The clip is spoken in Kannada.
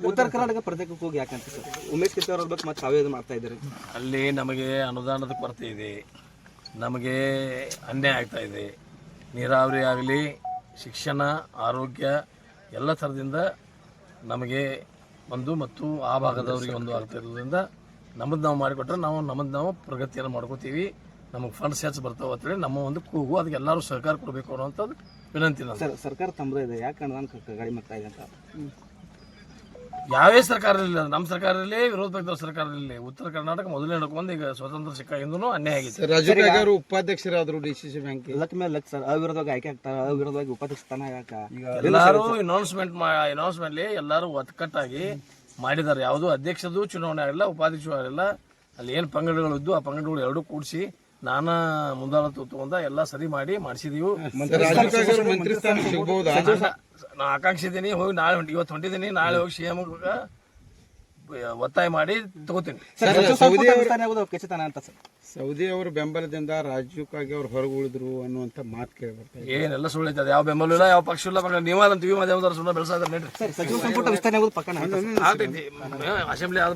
ಉತ್ತರ ಕರ್ನಾಟಕ ಪ್ರತ್ಯೇಕಕ್ಕೆ ಹೋಗಿ ಯಾಕಂತ ಸರ್ ಉಮೇಶ್ ಕಿತ್ತೂರ್ ಅವ್ರ ಬಗ್ಗೆ ಮತ್ತೆ ತಾವೇ ಮಾಡ್ತಾ ಇದ್ದಾರೆ. ಅಲ್ಲಿ ನಮಗೆ ಅನುದಾನದ ಕೊರತೆ ಇದೆ, ನಮಗೆ ಅನ್ಯಾಯ ಆಗ್ತಾ ಇದೆ. ನೀರಾವರಿ ಆಗಲಿ, ಶಿಕ್ಷಣ, ಆರೋಗ್ಯ ಎಲ್ಲ ಥರದಿಂದ ನಮಗೆ ಒಂದು ಮತ್ತು ಆ ಭಾಗದವರಿಗೆ ಒಂದು ಆಗ್ತಾ ಇರೋದ್ರಿಂದ ನಮ್ಮದು ನಾವು ಮಾಡಿಕೊಟ್ರೆ ನಾವು ಪ್ರಗತಿಯನ್ನು ಮಾಡ್ಕೋತೀವಿ. ನಮಗೆ ಫಂಡ್ಸ್ ಹೆಚ್ಚು ಬರ್ತಾವೆ ಅಂತೇಳಿ ನಮ್ಮ ಒಂದು ಕೂಗು. ಅದಕ್ಕೆ ಎಲ್ಲರೂ ಸಹಕಾರ ಕೊಡಬೇಕು ಅನ್ನೋಂಥದ್ದು ವಿನಂತಿ. ಸರ್ ಸರ್ಕಾರ ತಮ್ಮದೇ ಇದೆ, ಯಾಕೆ ಅನುದಾನ ಕಡಿಮೆ ಆಗ್ತಾ ಇದೆ ಅಂತ? ಯಾವೇ ಸರ್ಕಾರ ಇರಲಿಲ್ಲ, ನಮ್ಮ ಸರ್ಕಾರ ಇರಲಿ, ವಿರೋಧ ಪಕ್ಷದ ಸರ್ಕಾರ ಇರಲಿ, ಉತ್ತರ ಕರ್ನಾಟಕ ಮೊದಲೇ ನಡ್ಕೊಂಡು ಈಗ ಸ್ವತಂತ್ರ ಸಿಕ್ಕಾಗಿಂದೂ ಅನ್ಯಾಯ ಆಗಿದೆ. ರಾಜೀವ್ ಗಾಂಧಿ ಅವರು ಉಪಾಧ್ಯಕ್ಷರಾದ್ರು DCC ಬ್ಯಾಂಕ್ ಲಕ್ ಮೇಲೆ ಲಕ್ ಸರ್, ಅವಿರೋಧವಾಗಿ ಆಯ್ಕೆ ಆಗ್ತಾರೆ, ಅವಿರೋಧವಾಗಿ ಉಪಾಧ್ಯಕ್ಷ ಸ್ಥಾನ ಯಾಕೆ? ಎಲ್ಲರೂ ಅನೌನ್ಸ್ಮೆಂಟ್ಲಿ ಎಲ್ಲರೂ ಒಕ್ಕಟ್ಟಾಗಿ ಮಾಡಿದ್ದಾರೆ. ಯಾವುದೂ ಅಧ್ಯಕ್ಷದು ಚುನಾವಣೆ ಆಗಿಲ್ಲ, ಉಪಾಧ್ಯಕ್ಷ ಆಗಿಲ್ಲ. ಅಲ್ಲಿ ಏನು ಪಂಗಡಗಳು ಇದ್ದು ಆ ಪಂಗಡಗಳು ಎರಡೂ ಕೂಡಿಸಿ ನಾನಾ ಮುಂದಾಳತ್ವ ತಗೊಂಡ ಎಲ್ಲ ಸರಿ ಮಾಡಿ ಮಾಡಿಸಿದೀವಿ. ಮಂತ್ರಿ ಸ್ಥಾನ ಸಿಗಬಹುದಾ? ನಾ ಆಕಾಂಕ್ಷಿ ಇದ್ದೀನಿ, ಹೋಗಿ ನಾಳೆ ಇವತ್ತು ಹೊಂಟಿದ್ದೀನಿ, ನಾಳೆ ಹೋಗಿ CM ಒತ್ತಾಯ ಮಾಡಿ ತಗೋತೀನಿ. ಸೌದಿ ಅವರ ಬೆಂಬಲದಿಂದ ರಾಜೀವ್ ಕಾಗೆ ಅವ್ರು ಹೊರಗೆ ಉಳಿದ್ರು ಅನ್ನುವಂತ ಮಾತು ಕೇಳಿ ಬರ್ತಾರೆ. ಏನೆಲ್ಲ ಸುಳ್ಳು ಐತೆ, ಯಾವ ಬೆಂಬಲ ಇಲ್ಲ, ಯಾವ ಪಕ್ಷ ಇಲ್ಲ. ನೀವಾದಂತ ಮಾಧ್ಯಮದವ್ರು ಸುಳ್ಳು ಬೆಳೆಸಾದ್ರೆ ಸಚಿವ ಸಂಪುಟ ವಿಸ್ತರಣೆ ಆಗೋದು ಪಕ್ಕನ ಆಗ್ತೈತಿ. ಅಸೆಂಬ್ಲಿ ಆದ